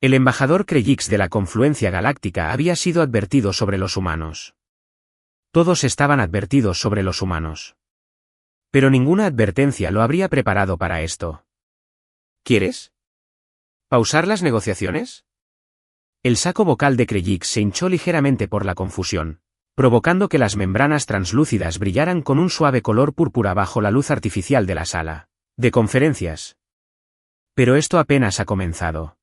El embajador Krejix de la Confluencia Galáctica había sido advertido sobre los humanos. Todos estaban advertidos sobre los humanos. Pero ninguna advertencia lo habría preparado para esto. ¿Quieres pausar las negociaciones? El saco vocal de Krejix se hinchó ligeramente por la confusión, provocando que las membranas translúcidas brillaran con un suave color púrpura bajo la luz artificial de la sala de conferencias. Pero esto apenas ha comenzado.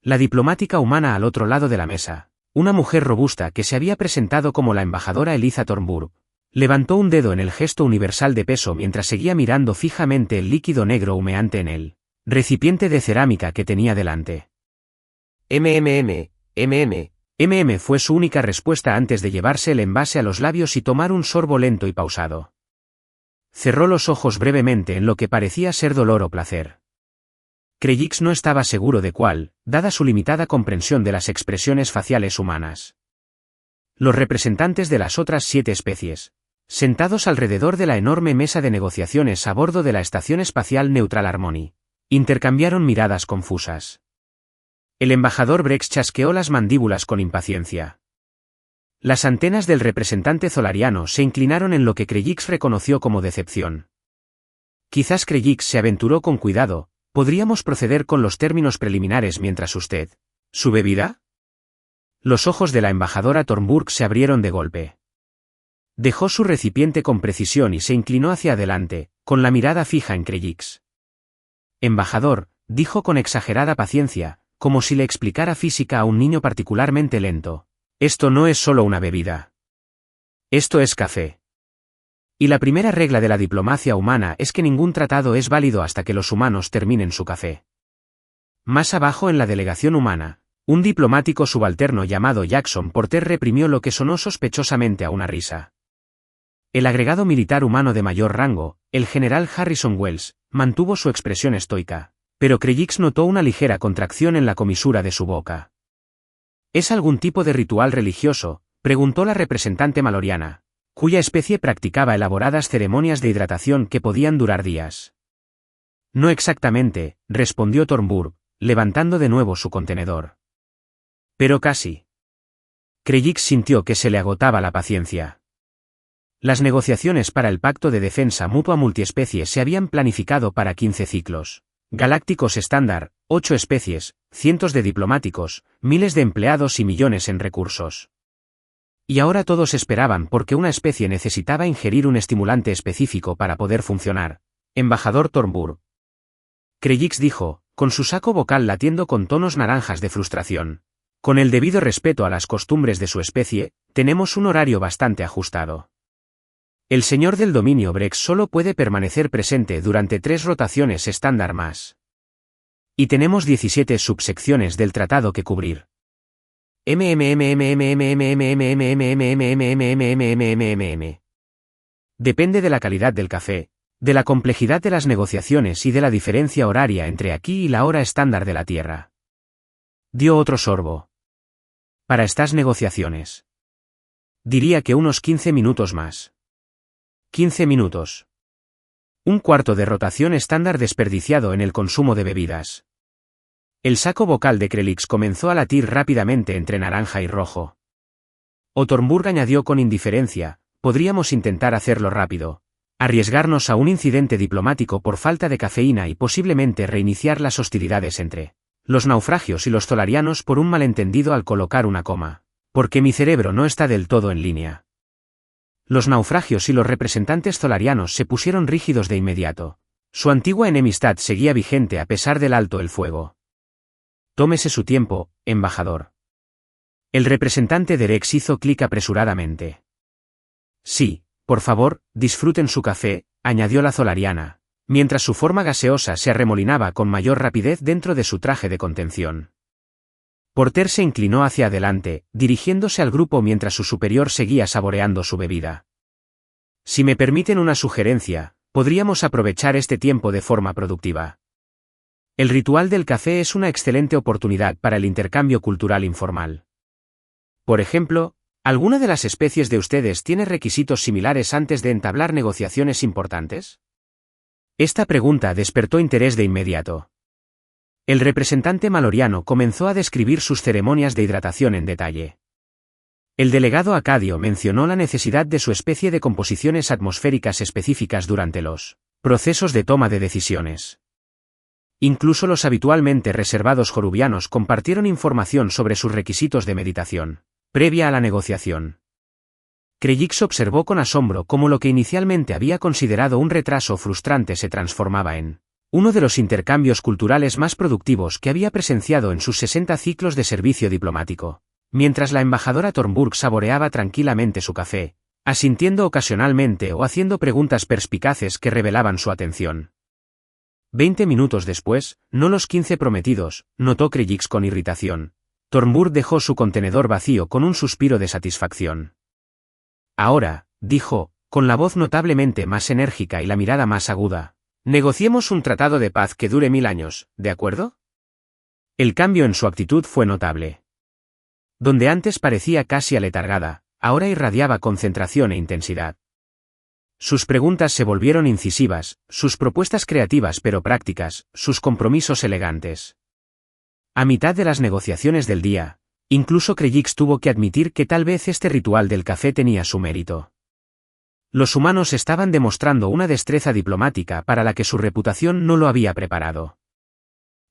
La diplomática humana al otro lado de la mesa, una mujer robusta que se había presentado como la embajadora Eliza Thornburg, levantó un dedo en el gesto universal de peso mientras seguía mirando fijamente el líquido negro humeante en el recipiente de cerámica que tenía delante. Fue su única respuesta antes de llevarse el envase a los labios y tomar un sorbo lento y pausado. Cerró los ojos brevemente en lo que parecía ser dolor o placer. Krejix no estaba seguro de cuál, dada su limitada comprensión de las expresiones faciales humanas. Los representantes de las otras 7 especies, sentados alrededor de la enorme mesa de negociaciones a bordo de la Estación Espacial Neutral Harmony, intercambiaron miradas confusas. El embajador Brex chasqueó las mandíbulas con impaciencia. Las antenas del representante zolariano se inclinaron en lo que Krejix reconoció como decepción. Quizás Krejix se aventuró con cuidado. ¿Podríamos proceder con los términos preliminares mientras usted ¿su bebida? Los ojos de la embajadora Thornburg se abrieron de golpe. Dejó su recipiente con precisión y se inclinó hacia adelante, con la mirada fija en Krejix. Embajador, dijo con exagerada paciencia, como si le explicara física a un niño particularmente lento. Esto no es solo una bebida. Esto es café. Y la primera regla de la diplomacia humana es que ningún tratado es válido hasta que los humanos terminen su café. Más abajo en la delegación humana, un diplomático subalterno llamado Jackson Porter reprimió lo que sonó sospechosamente a una risa. El agregado militar humano de mayor rango, el general Harrison Wells, mantuvo su expresión estoica, pero Krejix notó una ligera contracción en la comisura de su boca. ¿Es algún tipo de ritual religioso?, preguntó la representante maloriana, cuya especie practicaba elaboradas ceremonias de hidratación que podían durar días. No exactamente, respondió Thornburg, levantando de nuevo su contenedor. Pero casi. Krejix sintió que se le agotaba la paciencia. Las negociaciones para el Pacto de Defensa Mutua Multiespecie se habían planificado para 15 ciclos galácticos estándar, 8 especies, cientos de diplomáticos, miles de empleados y millones en recursos. Y ahora todos esperaban porque una especie necesitaba ingerir un estimulante específico para poder funcionar. Embajador Thornburg. Krejix dijo, con su saco vocal latiendo con tonos naranjas de frustración. Con el debido respeto a las costumbres de su especie, tenemos un horario bastante ajustado. El señor del dominio Brex solo puede permanecer presente durante 3 rotaciones estándar más. Y tenemos 17 subsecciones del tratado que cubrir. Depende de la calidad del café, de la complejidad de las negociaciones y de la diferencia horaria entre aquí y la hora estándar de la Tierra. Dio otro sorbo. Para estas negociaciones. Diría que unos 15 minutos más. 15 minutos. Un cuarto de rotación estándar desperdiciado en el consumo de bebidas. El saco vocal de Krejix comenzó a latir rápidamente entre naranja y rojo. Thornburg añadió con indiferencia, podríamos intentar hacerlo rápido, arriesgarnos a un incidente diplomático por falta de cafeína y posiblemente reiniciar las hostilidades entre los naufragios y los zolarianos por un malentendido al colocar una coma, porque mi cerebro no está del todo en línea. Los naufragios y los representantes zolarianos se pusieron rígidos de inmediato. Su antigua enemistad seguía vigente a pesar del alto el fuego. Tómese su tiempo, embajador. El representante de Rex hizo clic apresuradamente. Sí, por favor, disfruten su café, añadió la zolariana, mientras su forma gaseosa se arremolinaba con mayor rapidez dentro de su traje de contención. Porter se inclinó hacia adelante, dirigiéndose al grupo mientras su superior seguía saboreando su bebida. Si me permiten una sugerencia, podríamos aprovechar este tiempo de forma productiva. El ritual del café es una excelente oportunidad para el intercambio cultural informal. Por ejemplo, ¿alguna de las especies de ustedes tiene requisitos similares antes de entablar negociaciones importantes? Esta pregunta despertó interés de inmediato. El representante maloriano comenzó a describir sus ceremonias de hidratación en detalle. El delegado acadio mencionó la necesidad de su especie de composiciones atmosféricas específicas durante los procesos de toma de decisiones. Incluso los habitualmente reservados jorubianos compartieron información sobre sus requisitos de meditación, previa a la negociación. Krejcik observó con asombro cómo lo que inicialmente había considerado un retraso frustrante se transformaba en uno de los intercambios culturales más productivos que había presenciado en sus 60 ciclos de servicio diplomático, mientras la embajadora Thornburg saboreaba tranquilamente su café, asintiendo ocasionalmente o haciendo preguntas perspicaces que revelaban su atención. 20 minutos después, no los 15 prometidos, notó Krejcik con irritación. Thornburg dejó su contenedor vacío con un suspiro de satisfacción. Ahora, dijo, con la voz notablemente más enérgica y la mirada más aguda, negociemos un tratado de paz que dure 1000 años, ¿de acuerdo? El cambio en su actitud fue notable. Donde antes parecía casi aletargada, ahora irradiaba concentración e intensidad. Sus preguntas se volvieron incisivas, sus propuestas creativas pero prácticas, sus compromisos elegantes. A mitad de las negociaciones del día, incluso Krejcik tuvo que admitir que tal vez este ritual del café tenía su mérito. Los humanos estaban demostrando una destreza diplomática para la que su reputación no lo había preparado.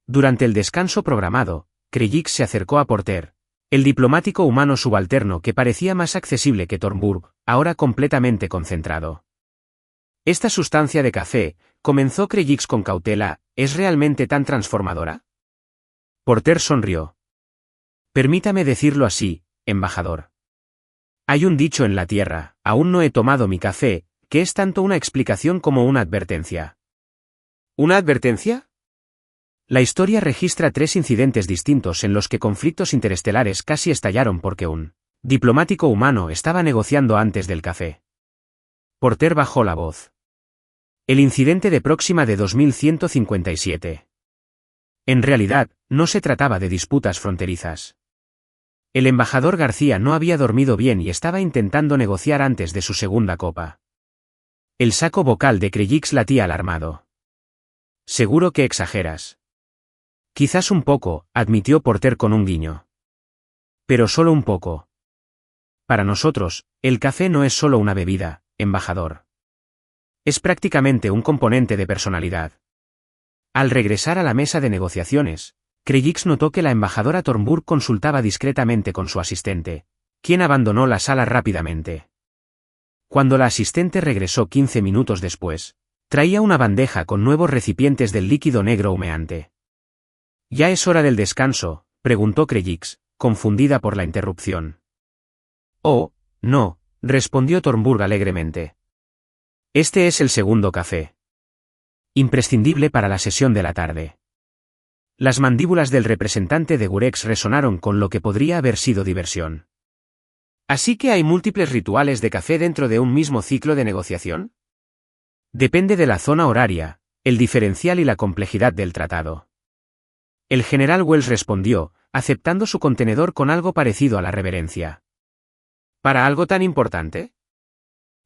Durante el descanso programado, Krejcik se acercó a Porter, el diplomático humano subalterno que parecía más accesible que Thornburg, ahora completamente concentrado. Esta sustancia de café, comenzó Krejcik con cautela, ¿es realmente tan transformadora? Porter sonrió. Permítame decirlo así, embajador. Hay un dicho en la tierra, aún no he tomado mi café, que es tanto una explicación como una advertencia. ¿Una advertencia? La historia registra 3 incidentes distintos en los que conflictos interestelares casi estallaron porque un diplomático humano estaba negociando antes del café. Porter bajó la voz. El incidente de Próxima de 2157. En realidad, no se trataba de disputas fronterizas. El embajador García no había dormido bien y estaba intentando negociar antes de su segunda copa. El saco vocal de Krejcik latía alarmado. Seguro que exageras. Quizás un poco, admitió Porter con un guiño. Pero solo un poco. Para nosotros, el café no es solo una bebida, embajador. Es prácticamente un componente de personalidad. Al regresar a la mesa de negociaciones, Krejcik notó que la embajadora Thornburg consultaba discretamente con su asistente, quien abandonó la sala rápidamente. Cuando la asistente regresó 15 minutos después, traía una bandeja con nuevos recipientes del líquido negro humeante. ¿Ya es hora del descanso?, preguntó Krejcik, confundida por la interrupción. Oh, no, respondió Thornburg alegremente. Este es el segundo café. Imprescindible para la sesión de la tarde. Las mandíbulas del representante de Gurex resonaron con lo que podría haber sido diversión. ¿Así que hay múltiples rituales de café dentro de un mismo ciclo de negociación? Depende de la zona horaria, el diferencial y la complejidad del tratado. El general Wells respondió, aceptando su contenedor con algo parecido a la reverencia. ¿Para algo tan importante?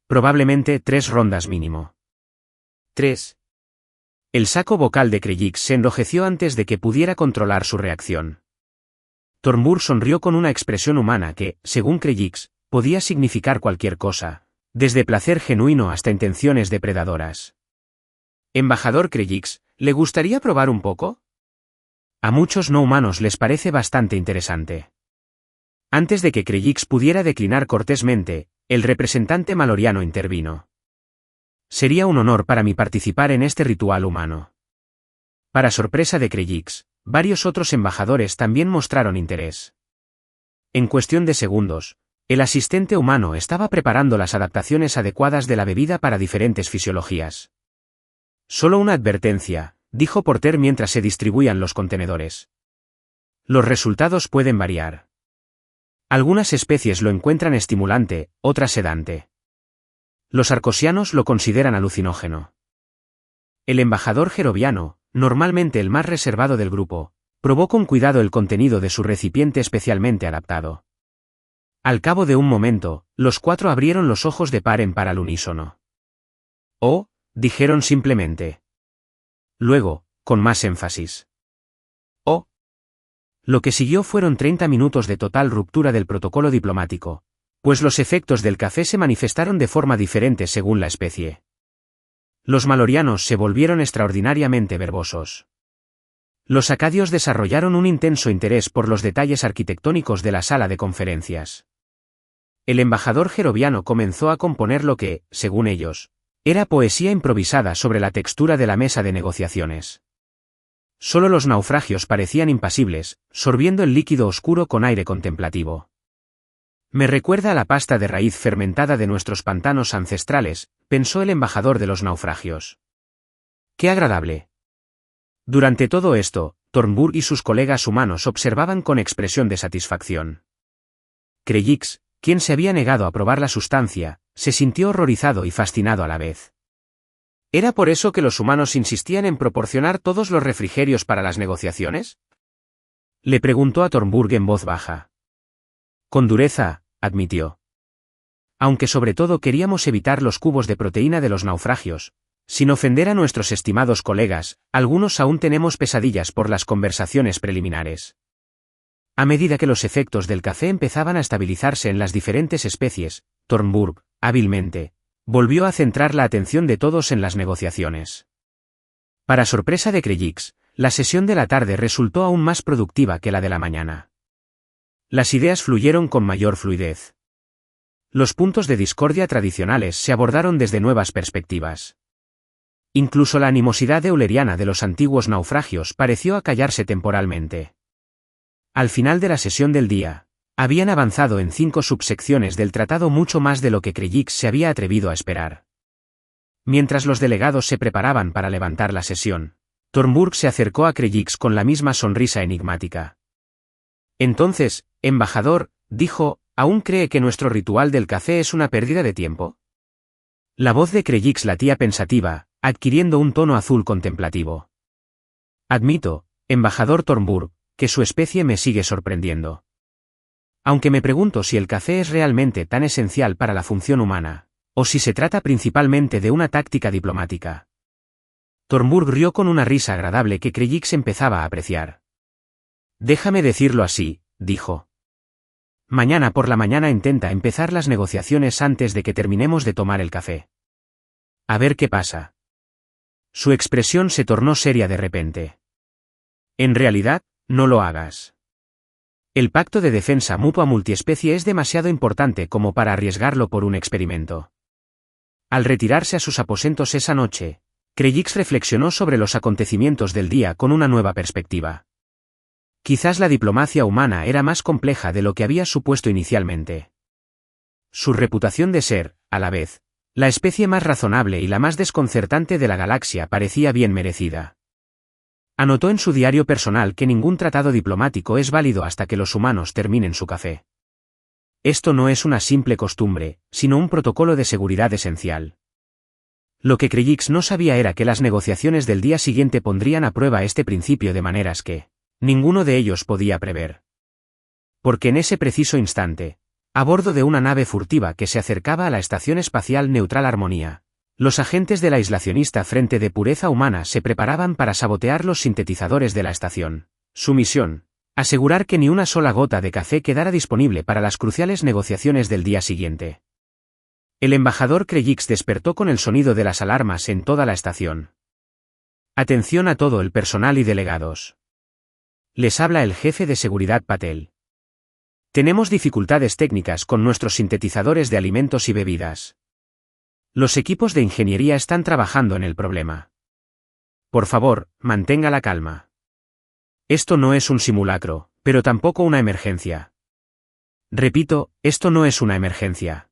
Probablemente 3 rondas mínimo. 3. El saco vocal de Krejcik se enrojeció antes de que pudiera controlar su reacción. Thornburg sonrió con una expresión humana que, según Krejcik, podía significar cualquier cosa, desde placer genuino hasta intenciones depredadoras. Embajador Krejcik, ¿le gustaría probar un poco? A muchos no humanos les parece bastante interesante. Antes de que Krejcik pudiera declinar cortésmente, el representante maloriano intervino. Sería un honor para mí participar en este ritual humano. Para sorpresa de Krejcik, varios otros embajadores también mostraron interés. En cuestión de segundos, el asistente humano estaba preparando las adaptaciones adecuadas de la bebida para diferentes fisiologías. Solo una advertencia, dijo Porter mientras se distribuían los contenedores. Los resultados pueden variar. Algunas especies lo encuentran estimulante, otras sedante. Los arcosianos lo consideran alucinógeno. El embajador geroviano, normalmente el más reservado del grupo, probó con cuidado el contenido de su recipiente especialmente adaptado. Al cabo de un momento, los 4 abrieron los ojos de par en par al unísono. «Oh», dijeron simplemente. Luego, con más énfasis. Lo que siguió fueron 30 minutos de total ruptura del protocolo diplomático, pues los efectos del café se manifestaron de forma diferente según la especie. Los malorianos se volvieron extraordinariamente verbosos. Los acadios desarrollaron un intenso interés por los detalles arquitectónicos de la sala de conferencias. El embajador geroviano comenzó a componer lo que, según ellos, era poesía improvisada sobre la textura de la mesa de negociaciones. Solo los naufragios parecían impasibles, sorbiendo el líquido oscuro con aire contemplativo. Me recuerda a la pasta de raíz fermentada de nuestros pantanos ancestrales, pensó el embajador de los naufragios. ¡Qué agradable! Durante todo esto, Thornburg y sus colegas humanos observaban con expresión de satisfacción. Krejcik, quien se había negado a probar la sustancia, se sintió horrorizado y fascinado a la vez. ¿Era por eso que los humanos insistían en proporcionar todos los refrigerios para las negociaciones? Le preguntó a Thornburg en voz baja. Con dureza, admitió. Aunque sobre todo queríamos evitar los cubos de proteína de los naufragios, sin ofender a nuestros estimados colegas, algunos aún tenemos pesadillas por las conversaciones preliminares. A medida que los efectos del café empezaban a estabilizarse en las diferentes especies, Thornburg, hábilmente, volvió a centrar la atención de todos en las negociaciones. Para sorpresa de Krejcik, la sesión de la tarde resultó aún más productiva que la de la mañana. Las ideas fluyeron con mayor fluidez. Los puntos de discordia tradicionales se abordaron desde nuevas perspectivas. Incluso la animosidad euleriana de los antiguos naufragios pareció acallarse temporalmente. Al final de la sesión del día, habían avanzado en 5 subsecciones del tratado mucho más de lo que Krejcik se había atrevido a esperar. Mientras los delegados se preparaban para levantar la sesión, Thornburg se acercó a Krejcik con la misma sonrisa enigmática. Entonces, embajador, dijo, ¿aún cree que nuestro ritual del café es una pérdida de tiempo? La voz de Krejcik latía pensativa, adquiriendo un tono azul contemplativo. Admito, embajador Thornburg, que su especie me sigue sorprendiendo. Aunque me pregunto si el café es realmente tan esencial para la función humana, o si se trata principalmente de una táctica diplomática. Thornburg rió con una risa agradable que Krejcik empezaba a apreciar. Déjame decirlo así, dijo. Mañana por la mañana intenta empezar las negociaciones antes de que terminemos de tomar el café. A ver qué pasa. Su expresión se tornó seria de repente. En realidad, no lo hagas. El pacto de defensa mutua multiespecie es demasiado importante como para arriesgarlo por un experimento. Al retirarse a sus aposentos esa noche, Krejcik reflexionó sobre los acontecimientos del día con una nueva perspectiva. Quizás la diplomacia humana era más compleja de lo que había supuesto inicialmente. Su reputación de ser, a la vez, la especie más razonable y la más desconcertante de la galaxia parecía bien merecida. Anotó en su diario personal que ningún tratado diplomático es válido hasta que los humanos terminen su café. Esto no es una simple costumbre, sino un protocolo de seguridad esencial. Lo que Krejcik no sabía era que las negociaciones del día siguiente pondrían a prueba este principio de maneras que ninguno de ellos podía prever. Porque en ese preciso instante, a bordo de una nave furtiva que se acercaba a la Estación Espacial Neutral Armonía, los agentes del aislacionista Frente de Pureza Humana se preparaban para sabotear los sintetizadores de la estación. Su misión, asegurar que ni una sola gota de café quedara disponible para las cruciales negociaciones del día siguiente. El embajador Krejcik despertó con el sonido de las alarmas en toda la estación. Atención a todo el personal y delegados. Les habla el jefe de seguridad Patel. Tenemos dificultades técnicas con nuestros sintetizadores de alimentos y bebidas. Los equipos de ingeniería están trabajando en el problema. Por favor, mantenga la calma. Esto no es un simulacro, pero tampoco una emergencia. Repito, esto no es una emergencia.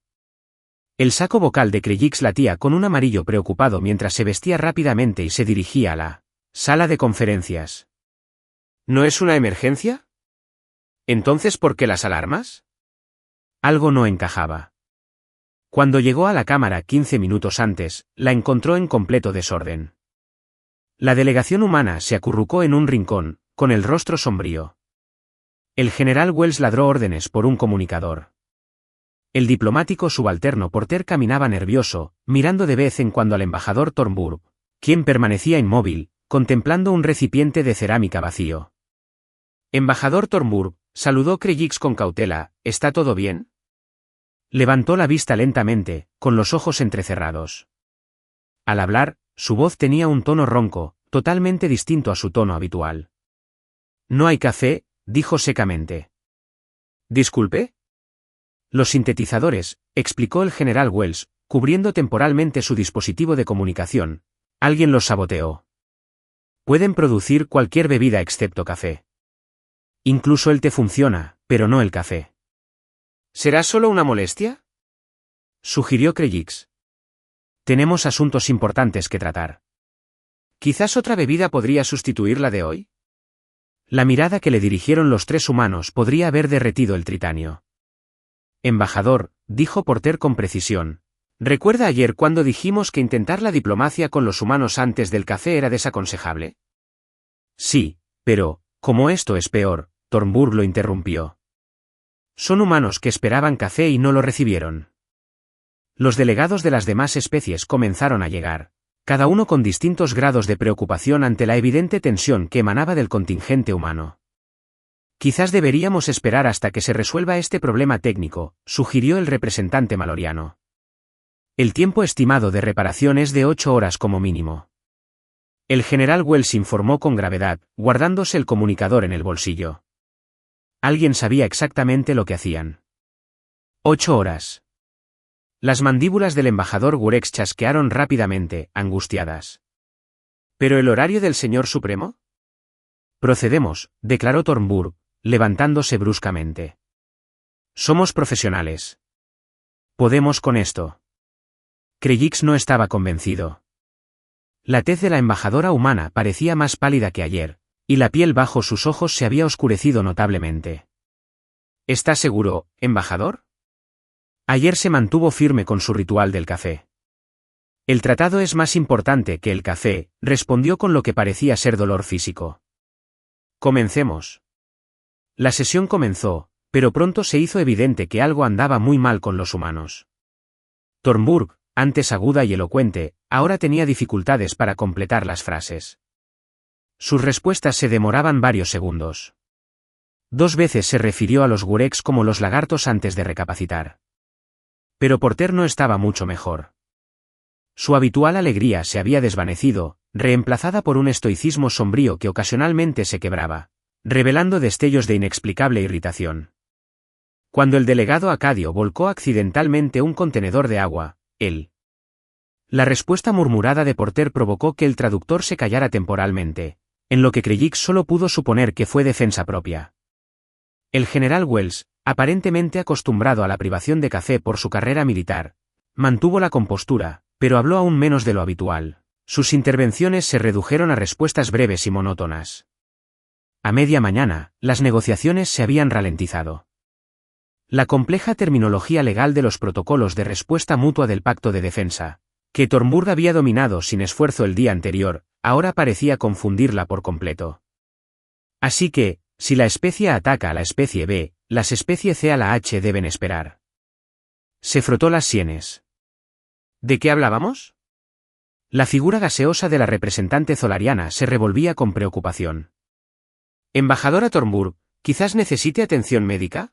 El saco vocal de Krejcik latía con un amarillo preocupado mientras se vestía rápidamente y se dirigía a la sala de conferencias. ¿No es una emergencia? ¿Entonces por qué las alarmas? Algo no encajaba. Cuando llegó a la cámara 15 minutos antes, la encontró en completo desorden. La delegación humana se acurrucó en un rincón, con el rostro sombrío. El general Wells ladró órdenes por un comunicador. El diplomático subalterno Porter caminaba nervioso, mirando de vez en cuando al embajador Thornburg, quien permanecía inmóvil, contemplando un recipiente de cerámica vacío. Embajador Thornburg, saludó Krejix con cautela, ¿está todo bien? Levantó la vista lentamente, con los ojos entrecerrados. Al hablar, su voz tenía un tono ronco, totalmente distinto a su tono habitual. No hay café, dijo secamente. ¿Disculpe? Los sintetizadores, explicó el general Wells, cubriendo temporalmente su dispositivo de comunicación. Alguien los saboteó. Pueden producir cualquier bebida excepto café. Incluso el té funciona, pero no el café. ¿Será solo una molestia?, sugirió Krejix. Tenemos asuntos importantes que tratar. ¿Quizás otra bebida podría sustituir la de hoy? La mirada que le dirigieron los tres humanos podría haber derretido el tritanio. Embajador, dijo Porter con precisión. ¿Recuerda ayer cuando dijimos que intentar la diplomacia con los humanos antes del café era desaconsejable? Sí, pero, como esto es peor, Thornburg lo interrumpió. Son humanos que esperaban café y no lo recibieron. Los delegados de las demás especies comenzaron a llegar, cada uno con distintos grados de preocupación ante la evidente tensión que emanaba del contingente humano. Quizás deberíamos esperar hasta que se resuelva este problema técnico, sugirió el representante maloriano. El tiempo estimado de reparación es de 8 horas como mínimo. El general Wells informó con gravedad, guardándose el comunicador en el bolsillo. Alguien sabía exactamente lo que hacían. 8 horas. Las mandíbulas del embajador Gurex chasquearon rápidamente, angustiadas. ¿Pero el horario del señor supremo? Procedemos, declaró Thornburg, levantándose bruscamente. Somos profesionales. Podemos con esto. Krejix no estaba convencido. La tez de la embajadora humana parecía más pálida que ayer, y la piel bajo sus ojos se había oscurecido notablemente. ¿Está seguro, embajador? Ayer se mantuvo firme con su ritual del café. El tratado es más importante que el café, respondió con lo que parecía ser dolor físico. Comencemos. La sesión comenzó, pero pronto se hizo evidente que algo andaba muy mal con los humanos. Thornburg, antes aguda y elocuente, ahora tenía dificultades para completar las frases. Sus respuestas se demoraban varios segundos. 2 veces se refirió a los Gurex como los lagartos antes de recapacitar. Pero Porter no estaba mucho mejor. Su habitual alegría se había desvanecido, reemplazada por un estoicismo sombrío que ocasionalmente se quebraba, revelando destellos de inexplicable irritación. Cuando el delegado acadio volcó accidentalmente un contenedor de agua, La respuesta murmurada de Porter provocó que el traductor se callara temporalmente, en lo que Krejix solo pudo suponer que fue defensa propia. El general Wells, aparentemente acostumbrado a la privación de café por su carrera militar, mantuvo la compostura, pero habló aún menos de lo habitual. Sus intervenciones se redujeron a respuestas breves y monótonas. A media mañana, las negociaciones se habían ralentizado. La compleja terminología legal de los protocolos de respuesta mutua del Pacto de Defensa, que Thornburg había dominado sin esfuerzo el día anterior, ahora parecía confundirla por completo. Así que, si la especie A ataca a la especie B, las especies C a la H deben esperar. Se frotó las sienes. ¿De qué hablábamos? La figura gaseosa de la representante zolariana se revolvía con preocupación. Embajadora Thornburg, ¿quizás necesite atención médica?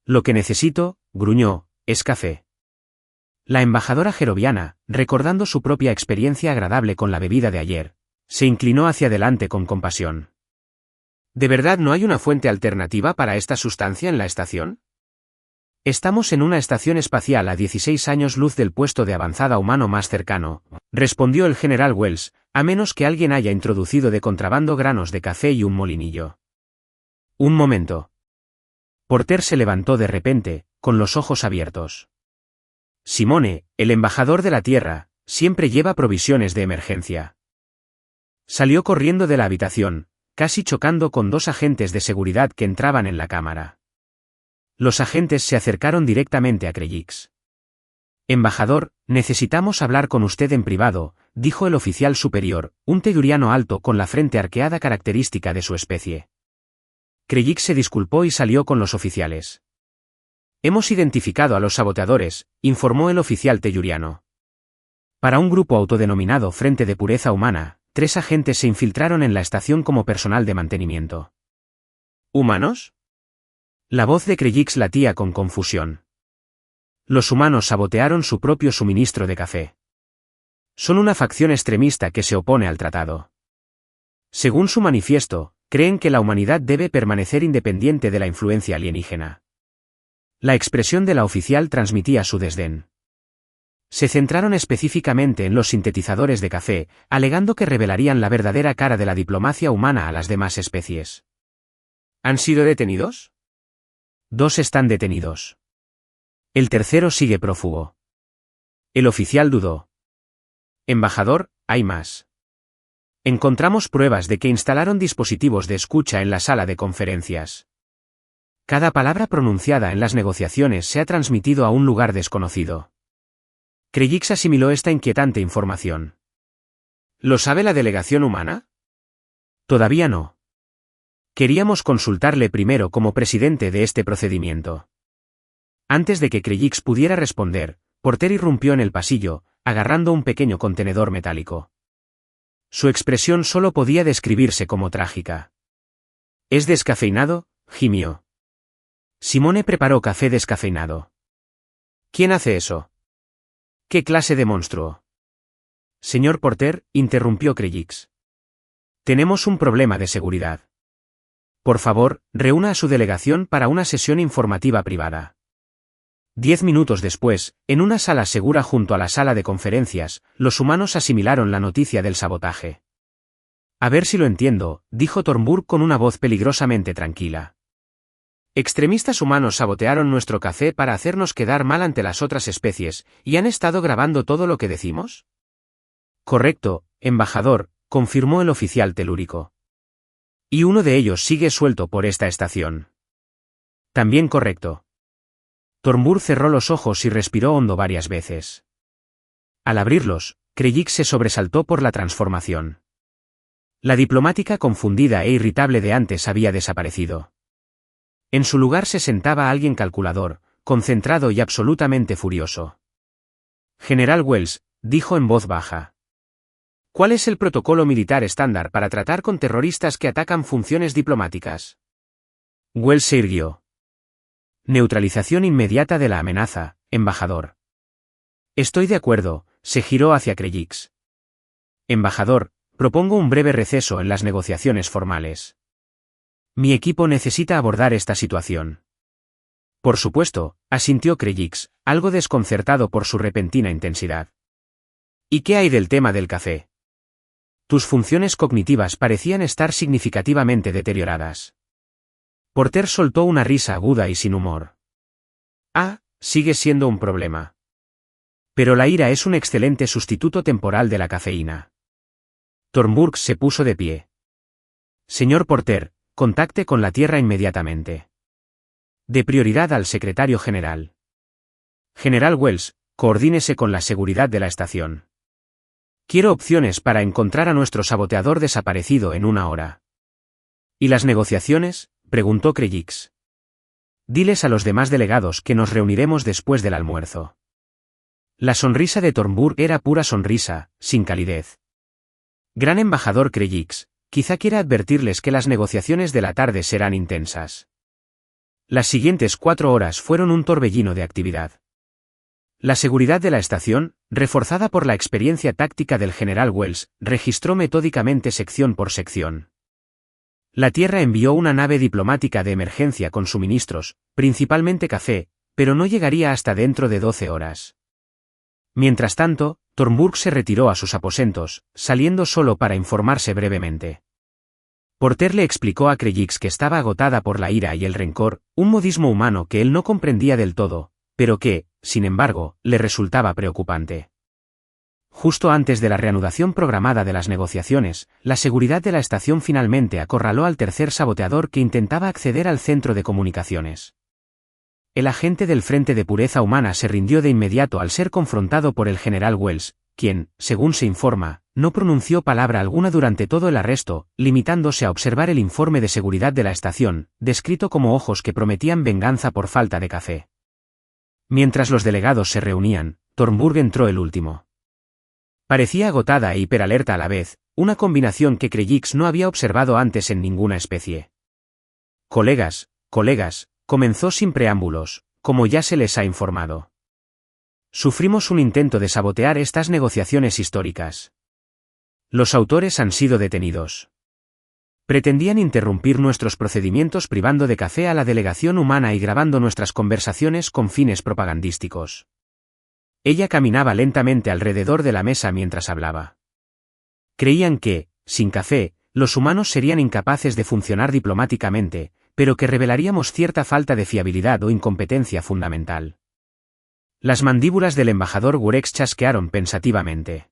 Lo que necesito, gruñó, es café. La embajadora geroviana, recordando su propia experiencia agradable con la bebida de ayer, se inclinó hacia adelante con compasión. ¿De verdad no hay una fuente alternativa para esta sustancia en la estación? Estamos en una estación espacial a 16 años luz del puesto de avanzada humano más cercano, respondió el general Wells, a menos que alguien haya introducido de contrabando granos de café y un molinillo. Un momento. Porter se levantó de repente, con los ojos abiertos. Simone, el embajador de la Tierra, siempre lleva provisiones de emergencia. Salió corriendo de la habitación, casi chocando con 2 agentes de seguridad que entraban en la cámara. Los agentes se acercaron directamente a Krejix. Embajador, necesitamos hablar con usted en privado, dijo el oficial superior, un telluriano alto con la frente arqueada característica de su especie. Krejix se disculpó y salió con los oficiales. Hemos identificado a los saboteadores, informó el oficial telluriano. Para un grupo autodenominado Frente de Pureza Humana, 3 agentes se infiltraron en la estación como personal de mantenimiento. ¿Humanos? La voz de Krejix latía con confusión. Los humanos sabotearon su propio suministro de café. Son una facción extremista que se opone al tratado. Según su manifiesto, creen que la humanidad debe permanecer independiente de la influencia alienígena. La expresión de la oficial transmitía su desdén. Se centraron específicamente en los sintetizadores de café, alegando que revelarían la verdadera cara de la diplomacia humana a las demás especies. ¿Han sido detenidos? 2 están detenidos. El tercero sigue prófugo. El oficial dudó. Embajador, hay más. Encontramos pruebas de que instalaron dispositivos de escucha en la sala de conferencias. Cada palabra pronunciada en las negociaciones se ha transmitido a un lugar desconocido. Krejix asimiló esta inquietante información. ¿Lo sabe la delegación humana? Todavía no. Queríamos consultarle primero como presidente de este procedimiento. Antes de que Krejix pudiera responder, Porter irrumpió en el pasillo, agarrando un pequeño contenedor metálico. Su expresión solo podía describirse como trágica. ¿Es descafeinado?, gimió. Simone preparó café descafeinado. ¿Quién hace eso? ¿Qué clase de monstruo? Señor Porter, interrumpió Krejix. Tenemos un problema de seguridad. Por favor, reúna a su delegación para una sesión informativa privada. 10 minutos después, en una sala segura junto a la sala de conferencias, los humanos asimilaron la noticia del sabotaje. A ver si lo entiendo, dijo Thornburg con una voz peligrosamente tranquila. Extremistas humanos sabotearon nuestro café para hacernos quedar mal ante las otras especies, ¿y han estado grabando todo lo que decimos? Correcto, embajador, confirmó el oficial telúrico. Y uno de ellos sigue suelto por esta estación. También correcto. Thornburg cerró los ojos y respiró hondo varias veces. Al abrirlos, Krejix se sobresaltó por la transformación. La diplomática confundida e irritable de antes había desaparecido. En su lugar se sentaba alguien calculador, concentrado y absolutamente furioso. General Wells, dijo en voz baja. ¿Cuál es el protocolo militar estándar para tratar con terroristas que atacan funciones diplomáticas? Wells se irguió. Neutralización inmediata de la amenaza, embajador. Estoy de acuerdo, se giró hacia Krejix. Embajador, propongo un breve receso en las negociaciones formales. Mi equipo necesita abordar esta situación. Por supuesto, asintió Krejix, algo desconcertado por su repentina intensidad. ¿Y qué hay del tema del café? Tus funciones cognitivas parecían estar significativamente deterioradas. Porter soltó una risa aguda y sin humor. Ah, sigue siendo un problema. Pero la ira es un excelente sustituto temporal de la cafeína. Thornburg se puso de pie. Señor Porter, contacte con la Tierra inmediatamente. De prioridad al secretario general. General Wells, coordínese con la seguridad de la estación. Quiero opciones para encontrar a nuestro saboteador desaparecido en 1 hora. ¿Y las negociaciones?, preguntó Krejix. Diles a los demás delegados que nos reuniremos después del almuerzo. La sonrisa de Thornburg era pura sonrisa, sin calidez. Gran embajador Krejix, quizá quiera advertirles que las negociaciones de la tarde serán intensas. Las siguientes 4 horas fueron un torbellino de actividad. La seguridad de la estación, reforzada por la experiencia táctica del general Wells, registró metódicamente sección por sección. La Tierra envió una nave diplomática de emergencia con suministros, principalmente café, pero no llegaría hasta dentro de 12 horas. Mientras tanto, Thornburg se retiró a sus aposentos, saliendo solo para informarse brevemente. Porter le explicó a Krejix que estaba agotada por la ira y el rencor, un modismo humano que él no comprendía del todo, pero que, sin embargo, le resultaba preocupante. Justo antes de la reanudación programada de las negociaciones, la seguridad de la estación finalmente acorraló al tercer saboteador que intentaba acceder al centro de comunicaciones. El agente del Frente de Pureza Humana se rindió de inmediato al ser confrontado por el general Wells, quien, según se informa, no pronunció palabra alguna durante todo el arresto, limitándose a observar el informe de seguridad de la estación, descrito como ojos que prometían venganza por falta de café. Mientras los delegados se reunían, Thornburg entró el último. Parecía agotada e hiperalerta a la vez, una combinación que Krejix no había observado antes en ninguna especie. Colegas, comenzó sin preámbulos, como ya se les ha informado. Sufrimos un intento de sabotear estas negociaciones históricas. Los autores han sido detenidos. Pretendían interrumpir nuestros procedimientos privando de café a la delegación humana y grabando nuestras conversaciones con fines propagandísticos. Ella caminaba lentamente alrededor de la mesa mientras hablaba. Creían que, sin café, los humanos serían incapaces de funcionar diplomáticamente, pero que revelaríamos cierta falta de fiabilidad o incompetencia fundamental. Las mandíbulas del embajador Gurex chasquearon pensativamente.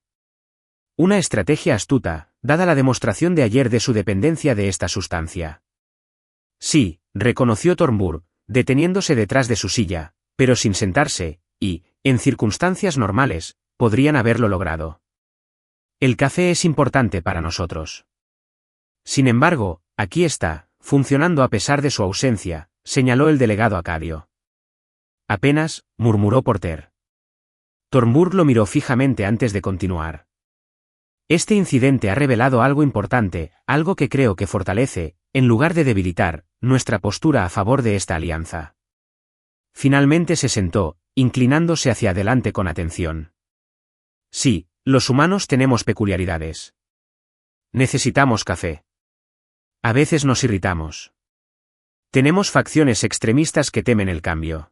Una estrategia astuta, dada la demostración de ayer de su dependencia de esta sustancia. Sí, reconoció Thornburg, deteniéndose detrás de su silla, pero sin sentarse, y, en circunstancias normales, podrían haberlo logrado. El café es importante para nosotros. Sin embargo, aquí está, funcionando a pesar de su ausencia, señaló el delegado acadio. Apenas, murmuró Porter. Thornburg lo miró fijamente antes de continuar. Este incidente ha revelado algo importante, algo que creo que fortalece, en lugar de debilitar, nuestra postura a favor de esta alianza. Finalmente se sentó, inclinándose hacia adelante con atención. Sí, los humanos tenemos peculiaridades. Necesitamos café. A veces nos irritamos. Tenemos facciones extremistas que temen el cambio.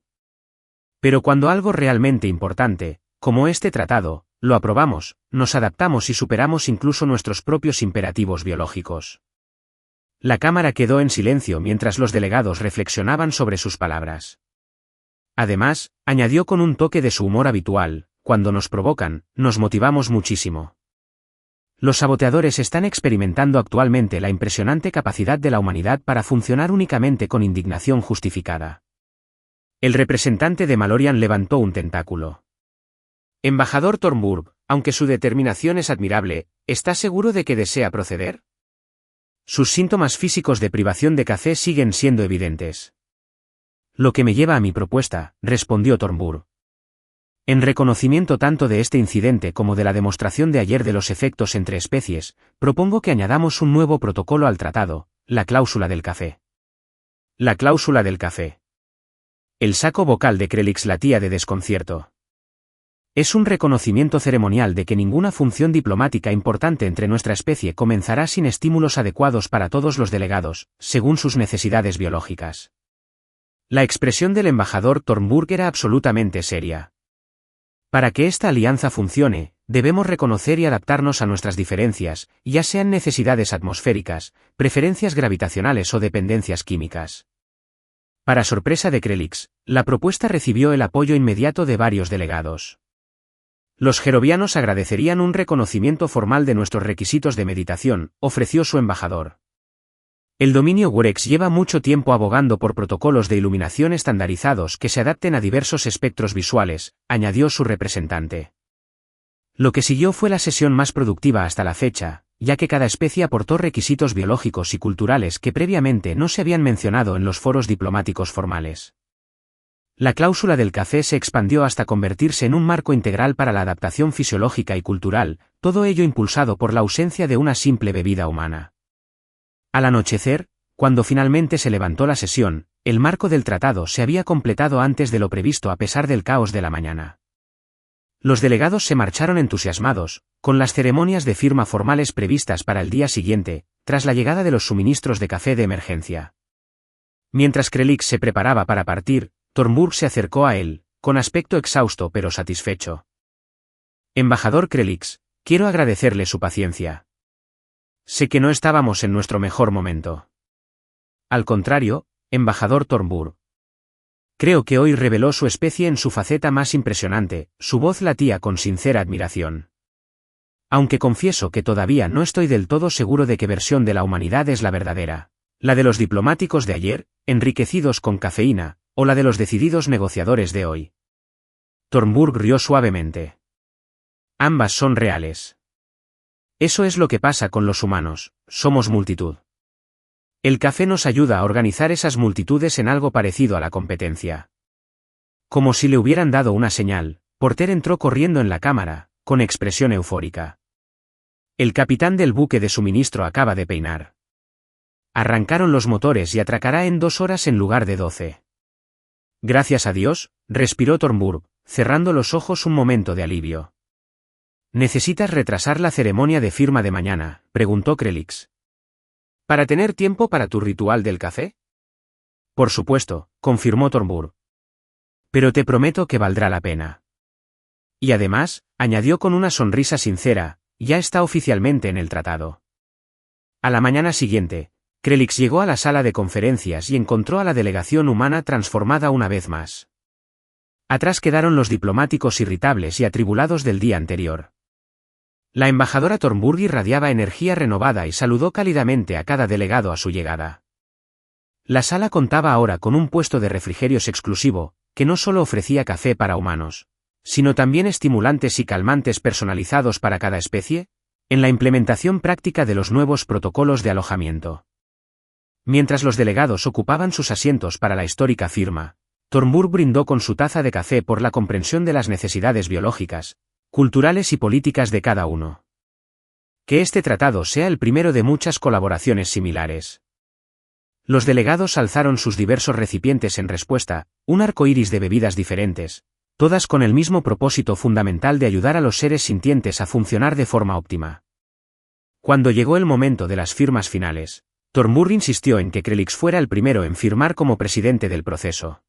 Pero cuando algo realmente importante, como este tratado, lo aprobamos, nos adaptamos y superamos incluso nuestros propios imperativos biológicos. La Cámara quedó en silencio mientras los delegados reflexionaban sobre sus palabras. Además, añadió con un toque de su humor habitual, cuando nos provocan, nos motivamos muchísimo. Los saboteadores están experimentando actualmente la impresionante capacidad de la humanidad para funcionar únicamente con indignación justificada. El representante de Malorian levantó un tentáculo. Embajador Thornburg, aunque su determinación es admirable, ¿está seguro de que desea proceder? Sus síntomas físicos de privación de café siguen siendo evidentes. Lo que me lleva a mi propuesta, respondió Thornburg. En reconocimiento tanto de este incidente como de la demostración de ayer de los efectos entre especies, propongo que añadamos un nuevo protocolo al tratado, la cláusula del café. La cláusula del café. El saco vocal de Krelix latía de desconcierto. Es un reconocimiento ceremonial de que ninguna función diplomática importante entre nuestra especie comenzará sin estímulos adecuados para todos los delegados, según sus necesidades biológicas. La expresión del embajador Thornburg era absolutamente seria. Para que esta alianza funcione, debemos reconocer y adaptarnos a nuestras diferencias, ya sean necesidades atmosféricas, preferencias gravitacionales o dependencias químicas. Para sorpresa de Krelix, la propuesta recibió el apoyo inmediato de varios delegados. Los gerovianos agradecerían un reconocimiento formal de nuestros requisitos de meditación, ofreció su embajador. El dominio Gurex lleva mucho tiempo abogando por protocolos de iluminación estandarizados que se adapten a diversos espectros visuales, añadió su representante. Lo que siguió fue la sesión más productiva hasta la fecha, ya que cada especie aportó requisitos biológicos y culturales que previamente no se habían mencionado en los foros diplomáticos formales. La cláusula del café se expandió hasta convertirse en un marco integral para la adaptación fisiológica y cultural, todo ello impulsado por la ausencia de una simple bebida humana. Al anochecer, cuando finalmente se levantó la sesión, el marco del tratado se había completado antes de lo previsto a pesar del caos de la mañana. Los delegados se marcharon entusiasmados, con las ceremonias de firma formales previstas para el día siguiente, tras la llegada de los suministros de café de emergencia. Mientras Krelix se preparaba para partir, Thornburg se acercó a él, con aspecto exhausto pero satisfecho. Embajador Krelix, quiero agradecerle su paciencia. Sé que no estábamos en nuestro mejor momento. Al contrario, embajador Thornburg. Creo que hoy reveló su especie en su faceta más impresionante, su voz latía con sincera admiración. Aunque confieso que todavía no estoy del todo seguro de qué versión de la humanidad es la verdadera, la de los diplomáticos de ayer, enriquecidos con cafeína, o la de los decididos negociadores de hoy. Thornburg rió suavemente. Ambas son reales. Eso es lo que pasa con los humanos, somos multitud. El café nos ayuda a organizar esas multitudes en algo parecido a la competencia. Como si le hubieran dado una señal, Porter entró corriendo en la cámara, con expresión eufórica. El capitán del buque de suministro acaba de peinar. Arrancaron los motores y atracará en 2 horas en lugar de 12. Gracias a Dios, respiró Thornburg, cerrando los ojos un momento de alivio. ¿Necesitas retrasar la ceremonia de firma de mañana?, preguntó Krelix. ¿Para tener tiempo para tu ritual del café? Por supuesto, confirmó Thornburg. Pero te prometo que valdrá la pena. Y además, añadió con una sonrisa sincera, ya está oficialmente en el tratado. A la mañana siguiente, Krelix llegó a la sala de conferencias y encontró a la delegación humana transformada una vez más. Atrás quedaron los diplomáticos irritables y atribulados del día anterior. La embajadora Thornburg irradiaba energía renovada y saludó cálidamente a cada delegado a su llegada. La sala contaba ahora con un puesto de refrigerios exclusivo, que no solo ofrecía café para humanos, sino también estimulantes y calmantes personalizados para cada especie, en la implementación práctica de los nuevos protocolos de alojamiento. Mientras los delegados ocupaban sus asientos para la histórica firma, Thornburg brindó con su taza de café por la comprensión de las necesidades biológicas, culturales y políticas de cada uno. Que este tratado sea el primero de muchas colaboraciones similares. Los delegados alzaron sus diversos recipientes en respuesta, un arco iris de bebidas diferentes, todas con el mismo propósito fundamental de ayudar a los seres sintientes a funcionar de forma óptima. Cuando llegó el momento de las firmas finales, Thornburg insistió en que Krelix fuera el primero en firmar como presidente del proceso.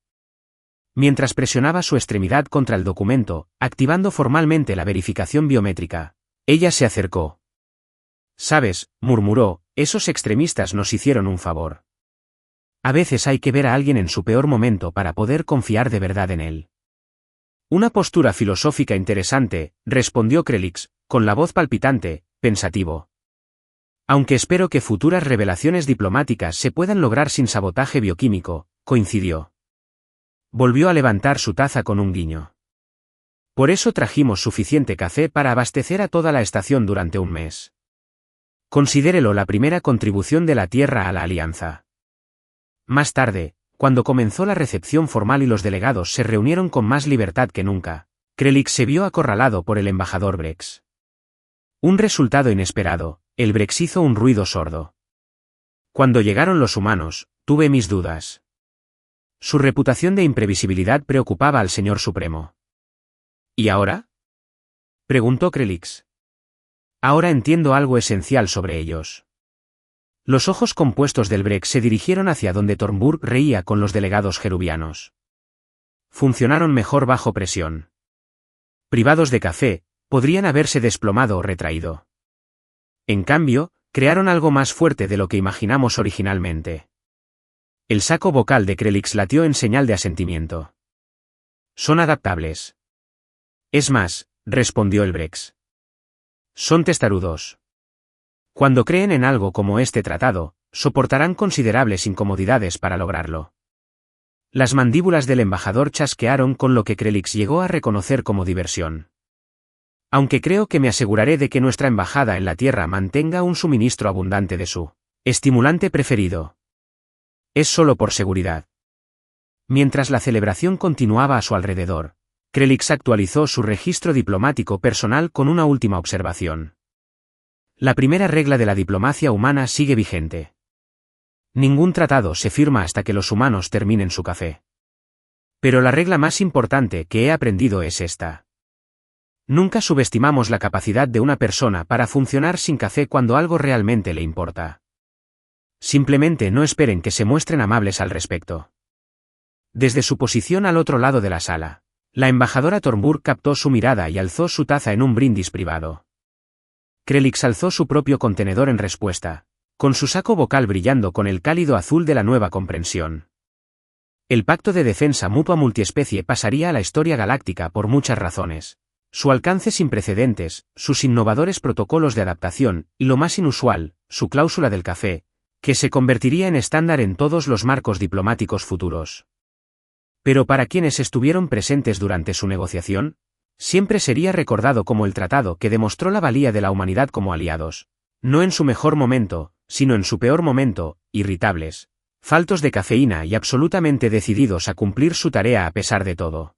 Mientras presionaba su extremidad contra el documento, activando formalmente la verificación biométrica, ella se acercó. «Sabes», murmuró, «esos extremistas nos hicieron un favor. A veces hay que ver a alguien en su peor momento para poder confiar de verdad en él». Una postura filosófica interesante, respondió Krelix, con la voz palpitante, pensativo. Aunque espero que futuras revelaciones diplomáticas se puedan lograr sin sabotaje bioquímico, coincidió. Volvió a levantar su taza con un guiño. Por eso trajimos suficiente café para abastecer a toda la estación durante un mes. Considérelo la primera contribución de la Tierra a la Alianza. Más tarde, cuando comenzó la recepción formal y los delegados se reunieron con más libertad que nunca, Krelix se vio acorralado por el embajador Brex. Un resultado inesperado, el Brex hizo un ruido sordo. Cuando llegaron los humanos, tuve mis dudas. Su reputación de imprevisibilidad preocupaba al Señor Supremo. ¿Y ahora?, preguntó Krelix. Ahora entiendo algo esencial sobre ellos. Los ojos compuestos del Brex se dirigieron hacia donde Thornburg reía con los delegados jerubianos. Funcionaron mejor bajo presión. Privados de café, podrían haberse desplomado o retraído. En cambio, crearon algo más fuerte de lo que imaginamos originalmente. El saco vocal de Krelix latió en señal de asentimiento. Son adaptables. Es más, respondió el Brex. Son testarudos. Cuando creen en algo como este tratado, soportarán considerables incomodidades para lograrlo. Las mandíbulas del embajador chasquearon con lo que Krelix llegó a reconocer como diversión. Aunque creo que me aseguraré de que nuestra embajada en la Tierra mantenga un suministro abundante de su estimulante preferido. Es solo por seguridad. Mientras la celebración continuaba a su alrededor, Krelix actualizó su registro diplomático personal con una última observación. La primera regla de la diplomacia humana sigue vigente. Ningún tratado se firma hasta que los humanos terminen su café. Pero la regla más importante que he aprendido es esta. Nunca subestimamos la capacidad de una persona para funcionar sin café cuando algo realmente le importa. Simplemente no esperen que se muestren amables al respecto. Desde su posición al otro lado de la sala, la embajadora Thornburg captó su mirada y alzó su taza en un brindis privado. Krelix alzó su propio contenedor en respuesta, con su saco vocal brillando con el cálido azul de la nueva comprensión. El Pacto de Defensa Mutua Multiespecie pasaría a la historia galáctica por muchas razones. Su alcance sin precedentes, sus innovadores protocolos de adaptación, y lo más inusual, su cláusula del café, que se convertiría en estándar en todos los marcos diplomáticos futuros. Pero para quienes estuvieron presentes durante su negociación, siempre sería recordado como el tratado que demostró la valía de la humanidad como aliados, no en su mejor momento, sino en su peor momento, irritables, faltos de cafeína y absolutamente decididos a cumplir su tarea a pesar de todo.